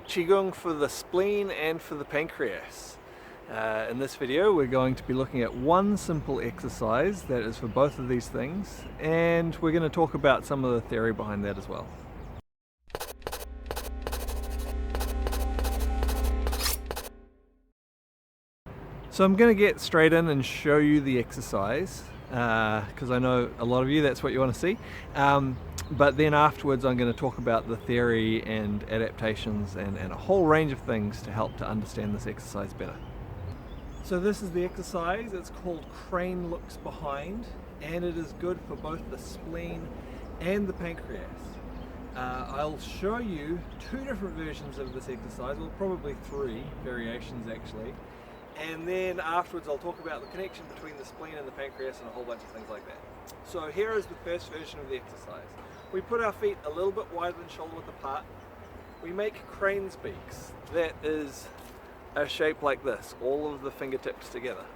Qigong for the spleen and for the pancreas. In this video we're going to be looking at one simple exercise that is for both of these things, and we're going to talk about some of the theory behind that as well. So I'm going to get straight in and show you the exercise because I know a lot of you that's what you want to see. But then afterwards I'm going to talk about the theory and adaptations and a whole range of things to help to understand this exercise better. So this is the exercise. It's called Crane Looks Behind, and it is good for both the spleen and the pancreas. I'll show you two different versions of this exercise, well probably three variations actually, and then afterwards I'll talk about the connection between the spleen and the pancreas and a whole bunch of things like that. So here is the first version of the exercise. We put our feet a little bit wider than shoulder width apart. We make crane's beaks. That is a shape like this, all of the fingertips together.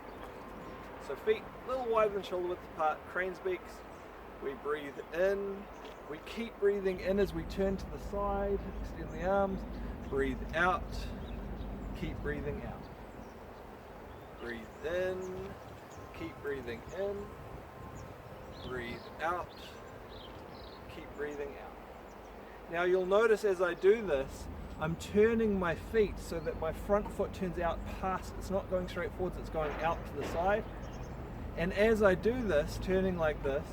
So feet a little wider than shoulder width apart, crane's beaks. We breathe in. We keep breathing in as we turn to the side, extend the arms. Breathe out. Keep breathing out. Breathe in. Keep breathing in. Breathe out. Keep breathing out. Now you'll notice as I do this, I'm turning my feet so that my front foot turns out past, it's not going straight forwards, it's going out to the side. And as I do this, turning like this,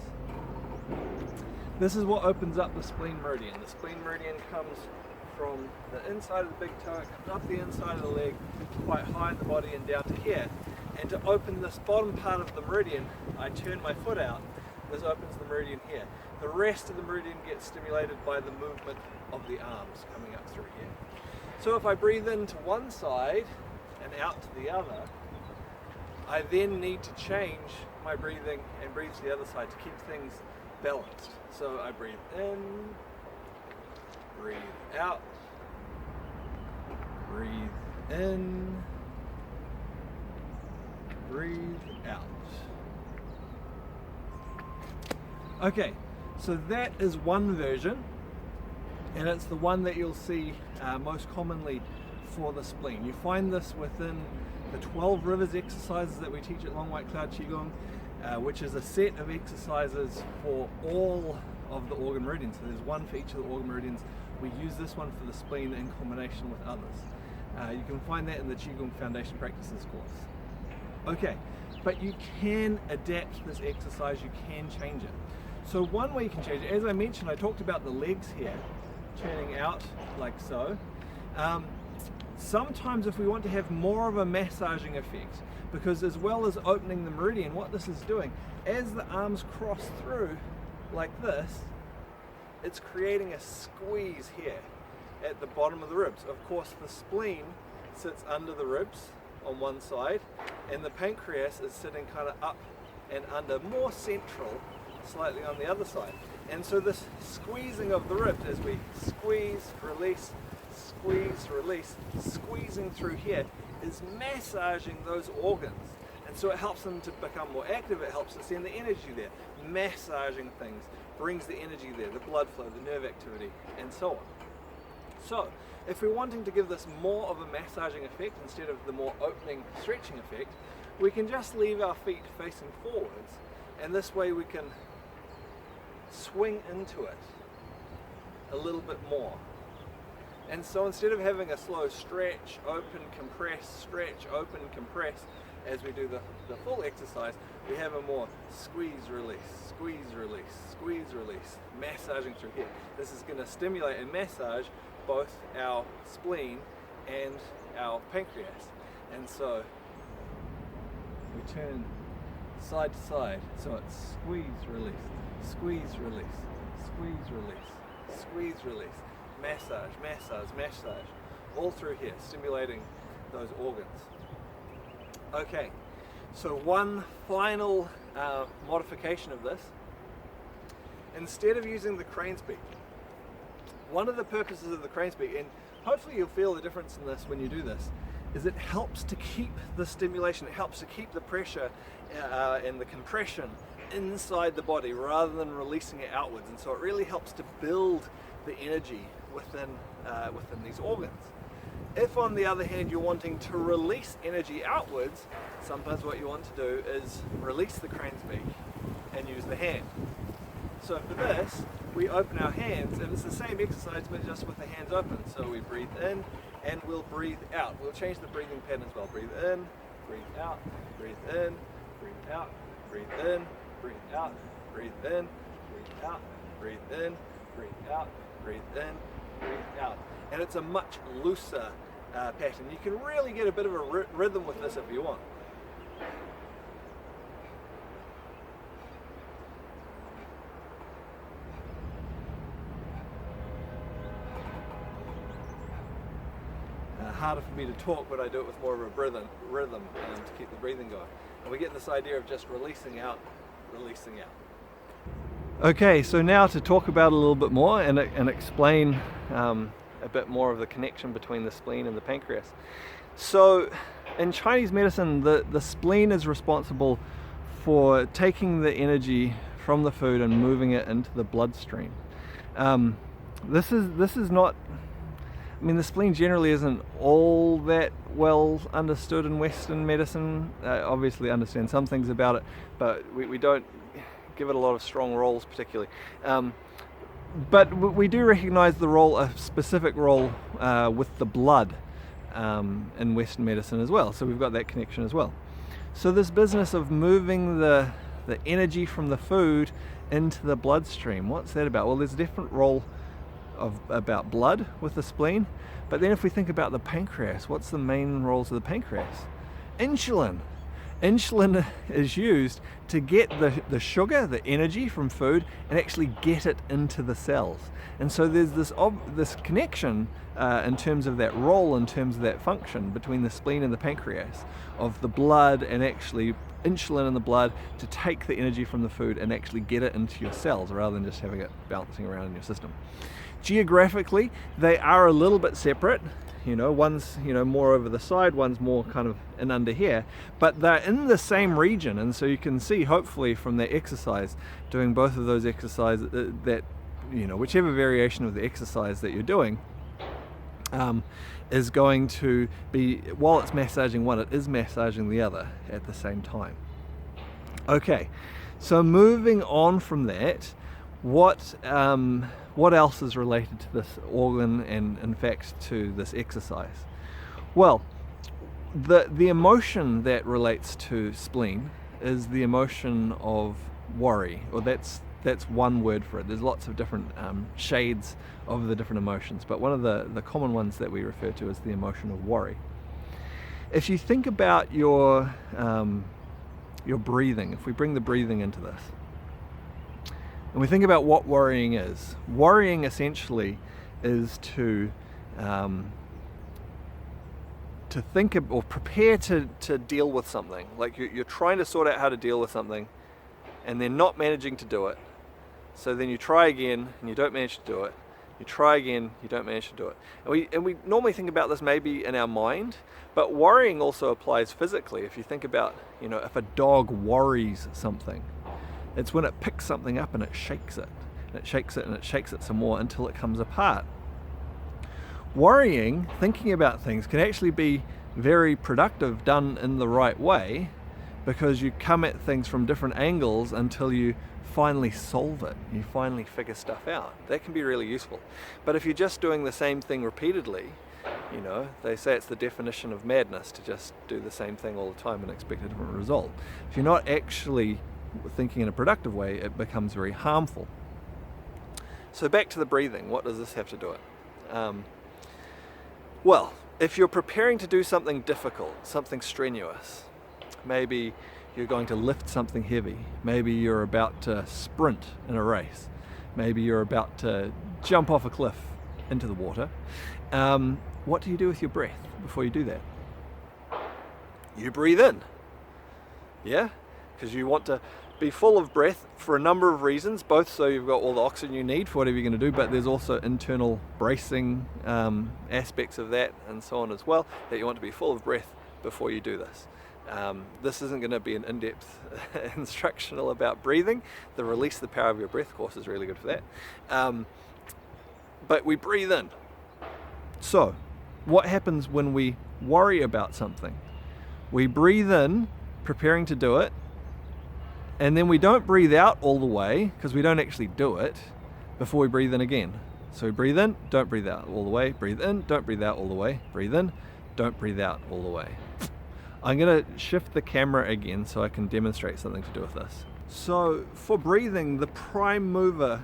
this is what opens up the spleen meridian. The spleen meridian comes from the inside of the big toe, it comes up the inside of the leg, quite high in the body and down to here. And to open this bottom part of the meridian, I turn my foot out. This opens the meridian here. The rest of the meridian gets stimulated by the movement of the arms coming up through here. So if I breathe in to one side and out to the other, I then need to change my breathing and breathe to the other side to keep things balanced. So I breathe in, breathe out, breathe in, breathe out. Okay, so that is one version, and it's the one that you'll see most commonly for the spleen. You find this within the 12 rivers exercises that we teach at Long White Cloud Qigong, which is a set of exercises for all of the organ meridians. So there's one for each of the organ meridians. We use this one for the spleen in combination with others. You can find that in the Qigong Foundation Practices course. Okay, but you can adapt this exercise, you can change it. So one way you can change it, as I mentioned, I talked about the legs here, turning out like so. Sometimes if we want to have more of a massaging effect, because as well as opening the meridian, what this is doing, as the arms cross through like this, it's creating a squeeze here at the bottom of the ribs. Of course, the spleen sits under the ribs on one side, and the pancreas is sitting kind of up and under, more central, slightly on the other side. And so this squeezing of the ribs as we squeeze, release, squeeze, release, squeezing through here is massaging those organs. And so it helps them to become more active, it helps to send the energy there. Massaging things brings the energy there, the blood flow, the nerve activity, and so on. So if we're wanting to give this more of a massaging effect instead of the more opening, stretching effect, we can just leave our feet facing forwards, and this way we can swing into it a little bit more. And so instead of having a slow stretch, open, compress, stretch, open, compress, as we do the full exercise, we have a more squeeze, release, squeeze, release, squeeze, release, massaging through here. This is going to stimulate and massage both our spleen and our pancreas. And so we turn side to side, so it's squeeze, release, squeeze, release, squeeze, release, squeeze, release, massage, massage, massage, all through here, stimulating those organs. Okay, so one final modification of this. Instead of using the crane's beak, one of the purposes of the crane's beak, and hopefully you'll feel the difference in this when you do this, is it helps to keep the stimulation, it helps to keep the pressure and the compression inside the body rather than releasing it outwards, and so it really helps to build the energy within these organs. If on the other hand you're wanting to release energy outwards, sometimes what you want to do is release the crane's beak and use the hand. So for this, we open our hands, and it's the same exercise but just with the hands open. So we breathe in and we'll breathe out. We'll change the breathing pattern as well. Breathe in, breathe out, breathe in, breathe out, breathe in, breathe out, breathe in, breathe out, breathe in, breathe out, breathe in, breathe out. And it's a much looser pattern. You can really get a bit of a rhythm with this if you want. Harder for me to talk, but I do it with more of a rhythm to keep the breathing going. And we get this idea of just releasing out, releasing out. Okay, so now to talk about it a little bit more and explain a bit more of the connection between the spleen and the pancreas. So in Chinese medicine, the spleen is responsible for taking the energy from the food and moving it into the bloodstream. This is not, I mean, the spleen generally isn't all that well understood in Western medicine. Obviously understand some things about it, but we don't give it a lot of strong roles particularly. But we do recognize the role, a specific role with the blood in Western medicine as well. So we've got that connection as well. So this business of moving the energy from the food into the bloodstream, what's that about? Well, there's a different role about blood with the spleen, but then if we think about the pancreas, what's the main roles of the pancreas? Insulin. Insulin is used to get the sugar, the energy from food, and actually get it into the cells. And so there's this connection in terms of that role, in terms of that function between the spleen and the pancreas, of the blood and actually insulin in the blood to take the energy from the food and actually get it into your cells rather than just having it bouncing around in your system. Geographically, they are a little bit separate. One's more over the side, one's more kind of in under here, but they're in the same region. And so you can see, hopefully, from the exercise, doing both of those exercises, that whichever variation of the exercise that you're doing is going to be, while it's massaging one, it is massaging the other at the same time. Okay, so moving on from that, what else is related to this organ and in fact to this exercise? Well, the emotion that relates to spleen is the emotion of worry, or that's one word for it. There's lots of different shades of the different emotions, but one of the common ones that we refer to is the emotion of worry. If you think about your breathing, if we bring the breathing into this, and we think about what worrying is. Worrying essentially is to think of, or prepare to deal with something. Like you're trying to sort out how to deal with something and then not managing to do it. So then you try again and you don't manage to do it. You try again, you don't manage to do it. And we normally think about this maybe in our mind, but worrying also applies physically. If you think about, if a dog worries something, it's when it picks something up and it shakes it, and it shakes it and it shakes it some more until it comes apart. Worrying, thinking about things, can actually be very productive done in the right way, because you come at things from different angles until you finally solve it. You finally figure stuff out. That can be really useful. But if you're just doing the same thing repeatedly, they say it's the definition of madness to just do the same thing all the time and expect a different result. If you're not actually thinking in a productive way, it becomes very harmful. So back to the breathing, what does this have to do it? Well, if you're preparing to do something difficult, something strenuous, maybe you're going to lift something heavy, maybe you're about to sprint in a race, maybe you're about to jump off a cliff into the water, what do you do with your breath before you do that? You breathe in, yeah? Because you want to be full of breath for a number of reasons, both so you've got all the oxygen you need for whatever you're going to do, but there's also internal bracing aspects of that and so on as well, that you want to be full of breath before you do this. This isn't going to be an in-depth instructional about breathing. The Release the Power of Your Breath course is really good for that. But we breathe in. So what happens when we worry about something? We breathe in, preparing to do it, and then we don't breathe out all the way, because we don't actually do it, before we breathe in again. So we breathe in, don't breathe out all the way, breathe in, don't breathe out all the way, breathe in, don't breathe out all the way. I'm going to shift the camera again so I can demonstrate something to do with this. So for breathing, the prime mover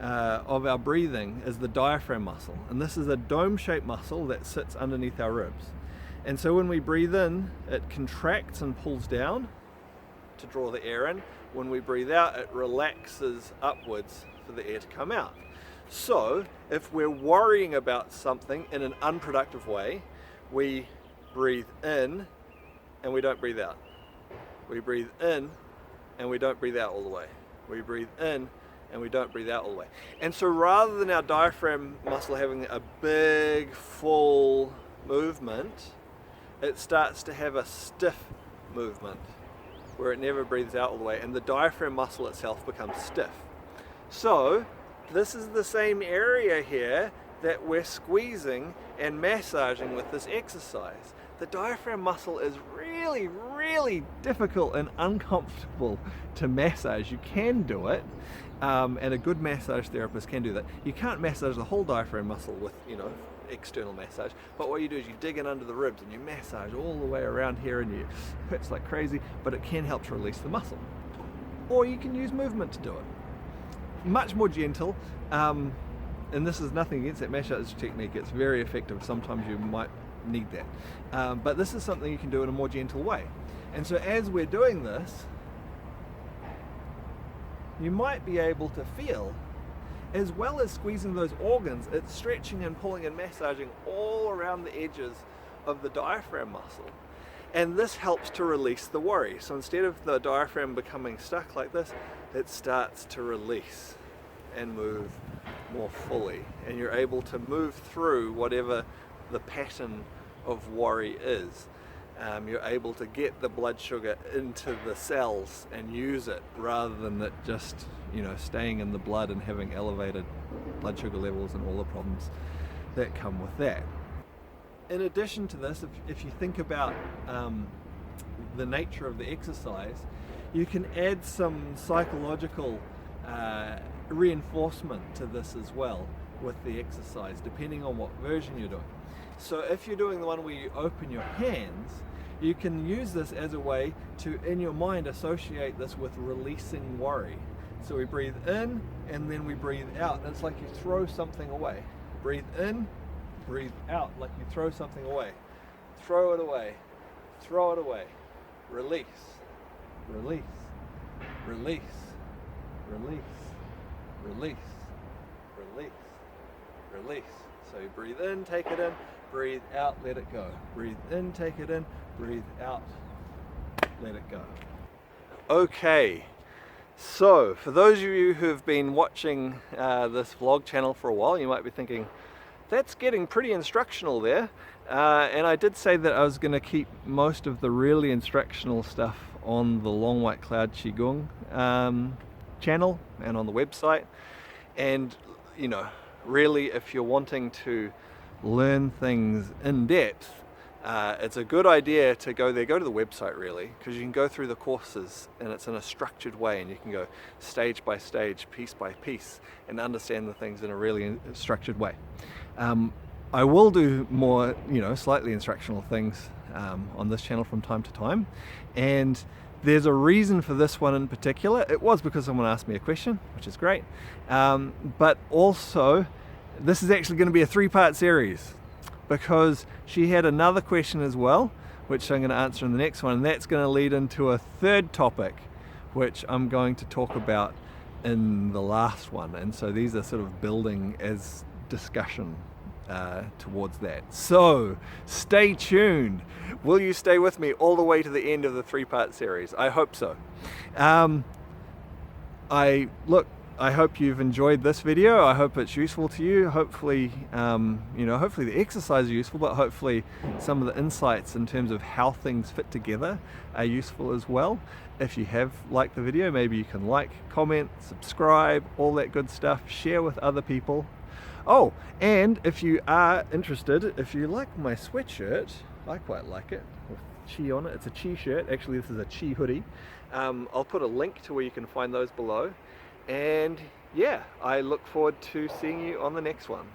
of our breathing is the diaphragm muscle, and this is a dome-shaped muscle that sits underneath our ribs. And so when we breathe in, it contracts and pulls down to draw the air in. When we breathe out, it relaxes upwards for the air to come out. So if we're worrying about something in an unproductive way, we breathe in and we don't breathe out. We breathe in and we don't breathe out all the way. We breathe in and we don't breathe out all the way. And so rather than our diaphragm muscle having a big full movement, it starts to have a stiff movement where it never breathes out all the way, and the diaphragm muscle itself becomes stiff. So this is the same area here that we're squeezing and massaging with this exercise. The diaphragm muscle is really, really difficult and uncomfortable to massage. You can do it, and a good massage therapist can do that. You can't massage the whole diaphragm muscle with, external massage, but what you do is you dig in under the ribs and you massage all the way around here, and it hurts like crazy, but it can help to release the muscle. Or you can use movement to do it. Much more gentle, and this is nothing against that massage technique. It's very effective. Sometimes you might need that, but this is something you can do in a more gentle way. And so as we're doing this, you might be able to feel, as well as squeezing those organs, it's stretching and pulling and massaging all around the edges of the diaphragm muscle. And this helps to release the worry. So instead of the diaphragm becoming stuck like this, it starts to release and move more fully. And you're able to move through whatever the pattern of worry is. You're able to get the blood sugar into the cells and use it, rather than it just staying in the blood and having elevated blood sugar levels and all the problems that come with that. In addition to this, if you think about the nature of the exercise, you can add some psychological reinforcement to this as well with the exercise, depending on what version you're doing. So if you're doing the one where you open your hands, you can use this as a way to, in your mind, associate this with releasing worry. So we breathe in and then we breathe out. And it's like you throw something away. Breathe in, breathe out, like you throw something away. Throw it away, throw it away. Release, release, release, release, release, release, release. So you breathe in, take it in, breathe out, let it go. Breathe in, take it in, breathe out, let it go. Okay, so for those of you who have been watching this vlog channel for a while, you might be thinking, that's getting pretty instructional there. And I did say that I was going to keep most of the really instructional stuff on the Long White Cloud Qigong channel and on the website. And really, if you're wanting to learn things in depth, it's a good idea to go there. Go to the website, really, because you can go through the courses and it's in a structured way, and you can go stage by stage, piece by piece, and understand the things in a really structured way. I will do more, slightly instructional things on this channel from time to time, and there's a reason for this one in particular. It was because someone asked me a question, which is great, but also this is actually going to be a 3-part series, because she had another question as well, which I'm going to answer in the next one, and that's going to lead into a third topic, which I'm going to talk about in the last one. And so these are sort of building as discussion towards that. So stay tuned. Will you stay with me all the way to the end of the 3-part series? I hope so. I hope you've enjoyed this video. I hope it's useful to you. Hopefully, hopefully the exercise is useful, but hopefully some of the insights in terms of how things fit together are useful as well. If you have liked the video, maybe you can like, comment, subscribe, all that good stuff. Share with other people. Oh, and if you are interested, if you like my sweatshirt, I quite like it, with Qi on it. It's a Qi shirt. Actually, this is a Qi hoodie. I'll put a link to where you can find those below. And yeah, I look forward to seeing you on the next one.